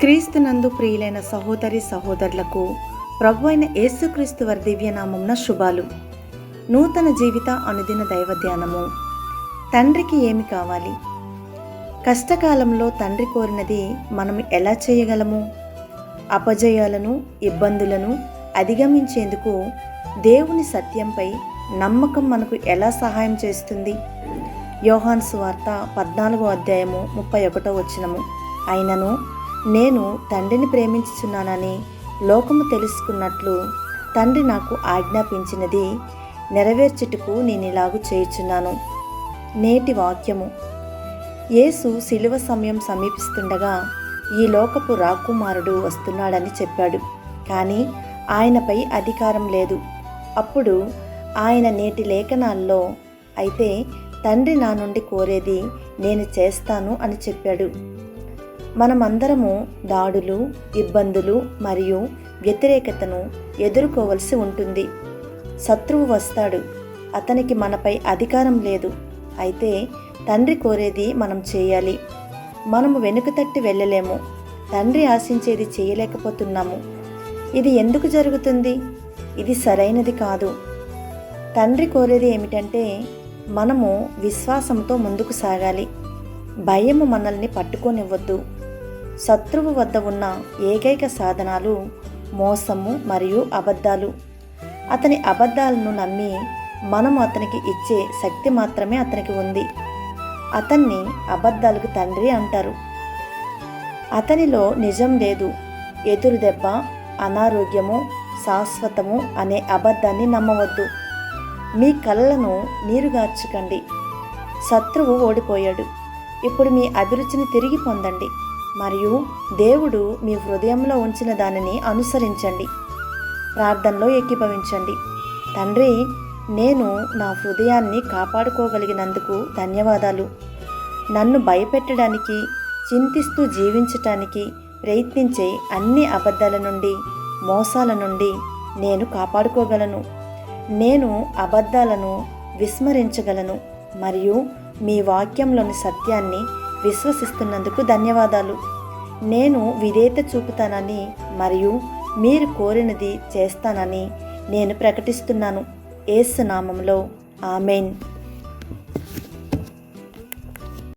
క్రీస్తునందు ప్రియులైన సహోదరి సహోదరులకు ప్రభువైన యేసుక్రీస్తు వారి దివ్యనామమున శుభాలు. నూతన జీవిత అనుదిన దైవ ధ్యానము. తండ్రికి ఏమి కావాలి? కష్టకాలంలో తండ్రి కోరినది మనం ఎలా చేయగలము? అపజయాలను, ఇబ్బందులను అధిగమించేందుకు దేవుని సత్యంపై నమ్మకం మనకు ఎలా సహాయం చేస్తుంది? యోహాను సువార్త 14వ అధ్యాయము 31వ వచనము. అయినను నేను తండ్రిని ప్రేమించుచున్నానని లోకము తెలుసుకున్నట్లు తండ్రి నాకు ఆజ్ఞాపించినది నెరవేర్చుటకు నేను ఇలాగు చేయుచున్నాను. నేటి వాక్యము. యేసు శిలువ సమయం సమీపిస్తుండగా ఈ లోకపు రాకుమారుడు వస్తున్నాడని చెప్పాడు. కానీ ఆయనపై అధికారం లేదు. అప్పుడు ఆయన నేటి లేఖనాల్లో అయితే తండ్రి నా నుండి కోరేది నేను చేస్తాను అని చెప్పాడు. మనమందరము దాడులు, ఇబ్బందులు మరియు వ్యతిరేకతను ఎదుర్కోవలసి ఉంటుంది. శత్రువు వస్తాడు. అతనికి మనపై అధికారం లేదు. అయితే తండ్రి కోరేది మనం చేయాలి. మనము వెనుక తట్టి వెళ్ళలేము. తండ్రి ఆశించేది చేయలేకపోతున్నాము. ఇది ఎందుకు జరుగుతుంది? ఇది సరైనది కాదు. తండ్రి కోరేది ఏమిటంటే మనము విశ్వాసంతో ముందుకు సాగాలి. భయము మనల్ని పట్టుకోనివ్వద్దు. శత్రువు వద్ద ఉన్న ఏకైక సాధనాలు మోసము మరియు అబద్ధాలు. అతని అబద్ధాలను నమ్మి మనము అతనికి ఇచ్చే శక్తి మాత్రమే అతనికి ఉంది. అతన్ని అబద్ధాలకు తండ్రి అంటారు. అతనిలో నిజం లేదు. ఎదురు దెబ్బ, అనారోగ్యము శాశ్వతము అనే అబద్ధాన్ని నమ్మవద్దు. మీ కళ్ళను నీరుగార్చుకండి. శత్రువు ఓడిపోయాడు. ఇప్పుడు మీ అభిరుచిని తిరిగి పొందండి మరియు దేవుడు మీ హృదయంలో ఉంచిన దానిని అనుసరించండి. ప్రార్థనలో ఏకీభవించండి. తండ్రి, నేను నా హృదయాన్ని కాపాడుకోగలిగినందుకు ధన్యవాదాలు. నన్ను భయపెట్టడానికి, చింతిస్తూ జీవించటానికి ప్రయత్నించే అన్ని అబద్ధాల నుండి, మోసాల నుండి నేను కాపాడుకోగలను. నేను అబద్ధాలను విస్మరించగలను మరియు మీ వాక్యంలోని సత్యాన్ని విశ్వసిస్తున్నందుకు ధన్యవాదాలు. నేను విధేయత చూపుతానని మరియు మీరు కోరినది చేస్తానని నేను ప్రకటిస్తున్నాను. యేసు నామములో ఆమేన్.